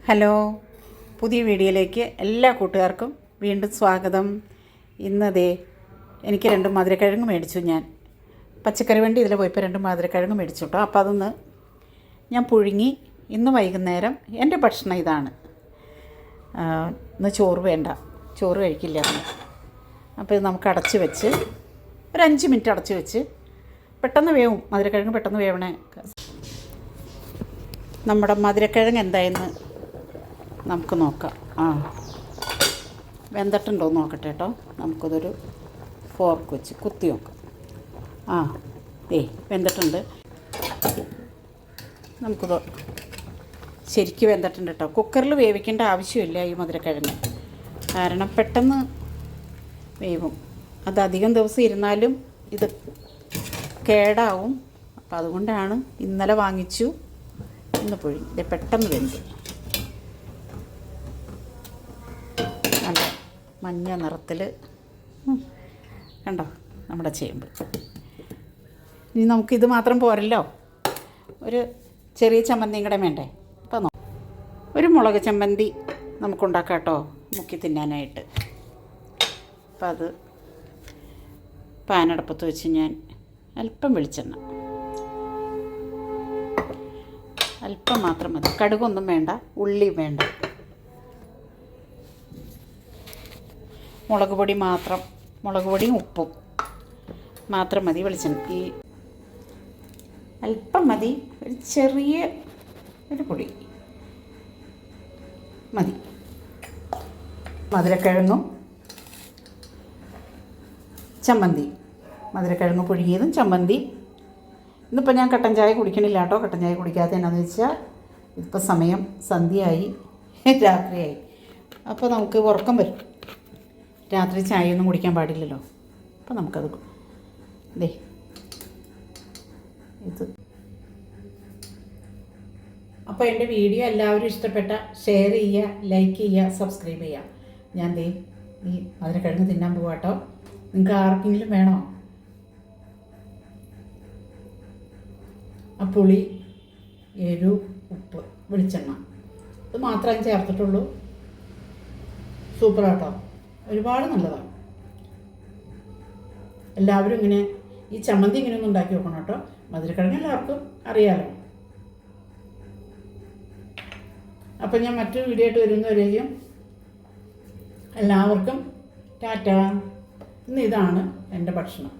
Hello, പുതിയ വീഡിയോയിലേക്ക് എല്ലാ കൂട്ടുകാർക്കും വീണ്ടും സ്വാഗതം. ഇന്നതേ എനിക്ക് 2 മധുരക്കിഴങ്ങ് മേടിച്ചു. ഞാൻ പച്ചക്കറി വണ്ടി ഇതിൽ പോയപ്പോൾ 2 മധുരക്കിഴങ്ങ് മേടിച്ചു കേട്ടോ. അപ്പോൾ അതൊന്ന് ഞാൻ പുഴുങ്ങി. ഇന്ന് വൈകുന്നേരം എൻ്റെ ഭക്ഷണം ഇതാണ്. ഇന്ന് ചോറ് വേണ്ട, ചോറ് കഴിക്കില്ല. അപ്പോൾ ഇത് നമുക്ക് അടച്ച് വെച്ച് ഒരു 5 മിനിറ്റ് അടച്ച് വെച്ച് പെട്ടെന്ന് വേവും. മധുരക്കിഴങ്ങ് പെട്ടെന്ന് വേവണേ. നമ്മുടെ മധുരക്കിഴങ്ങ് എന്തായെന്ന് നമുക്ക് നോക്കാം. വെന്തിട്ടുണ്ടോ നോക്കട്ടെ കേട്ടോ. നമുക്കതൊരു ഫോർക്ക് വെച്ച് കുത്തി നോക്കാം. വെന്തിട്ടുണ്ട്. നമുക്കത് ശരിക്കും വെന്തിട്ടുണ്ട് കേട്ടോ. കുക്കറിൽ വേവിക്കേണ്ട ആവശ്യമില്ല ഈ മധുരക്കിഴങ്ങ്, കാരണം പെട്ടെന്ന് വേവും. അത് അധികം ദിവസം ഇരുന്നാലും ഇത് കേടാവും. അപ്പോൾ അതുകൊണ്ടാണ് ഇന്നലെ വാങ്ങിച്ചു, ഇന്ന് പുഴുങ്ങി. ഇത് പെട്ടെന്ന് വെന്തു. നല്ല മഞ്ഞ നിറത്തിൽ കണ്ടോ നമ്മുടെ ചേമ്പ്. ഇനി നമുക്കിത് മാത്രം പോരല്ലോ, ഒരു ചെറിയ ചമ്മന്തിയും കൂടെ വേണ്ടേ. അപ്പോൾ ഒരു മുളക് ചമ്മന്തി നമുക്കുണ്ടാക്കാം കേട്ടോ, മുക്കി തിന്നാനായിട്ട്. അപ്പോൾ അത് പാനടപ്പത്ത് വെച്ച് ഞാൻ അല്പം വെളിച്ചെണ്ണ, അല്പം മാത്രം മതി. കടുകൊന്നും വേണ്ട, ഉള്ളിയും വേണ്ട. മുളക് പൊടി മാത്രം, മുളക് പൊടിയും ഉപ്പും മാത്രം മതി. വെളിച്ചെണ്ണ ഈ അല്പം മതി, ഒരു ചെറിയ ഒരു പൊടി മതി. മധുരക്കിഴങ്ങും ചമ്മന്തി, മധുരക്കിഴങ്ങ് പുഴുങ്ങിയതും ചമ്മന്തി. ഇന്നിപ്പോൾ ഞാൻ കട്ടൻ ചായ കുടിക്കണില്ല കേട്ടോ. കട്ടൻ ചായ കുടിക്കാത്ത എന്നാന്ന് വെച്ചാൽ ഇപ്പോൾ സമയം സന്ധ്യയായി, രാത്രിയായി. അപ്പോൾ നമുക്ക് ഉറക്കം വരും. രാത്രി ചായയൊന്നും കുടിക്കാൻ പാടില്ലല്ലോ. അപ്പോൾ നമുക്കത് ഇത്. അപ്പോൾ എൻ്റെ വീഡിയോ എല്ലാവരും ഇഷ്ടപ്പെട്ട ഷെയർ ചെയ്യുക, ലൈക്ക് ചെയ്യുക, സബ്സ്ക്രൈബ് ചെയ്യുക. ഞാൻ ഈ മധുരക്കിഴങ്ങ് തിന്നാൻ പോവാട്ടോ. നിങ്ങൾക്ക് ആർക്കെങ്കിലും വേണോ? ആ പുളി, എരു, ഉപ്പ്, വെളിച്ചെണ്ണ, ഇത് മാത്രമേ ചേർത്തിട്ടുള്ളൂ. സൂപ്പറാട്ടോ, ഒരുപാട് നല്ലതാണ്. എല്ലാവരും ഇങ്ങനെ ഈ ചമ്മന്തി ഇങ്ങനെ ഒന്ന് ഉണ്ടാക്കി വെക്കണം കേട്ടോ. മധുരക്കിഴങ്ങ് എല്ലാവർക്കും അറിയാമല്ലോ. അപ്പം ഞാൻ മറ്റൊരു വീഡിയോ ആയിട്ട് വരുന്നവരേക്കും എല്ലാവർക്കും ടാറ്റ. ഇന്ന് ഇതാണ് എൻ്റെ ഭക്ഷണം.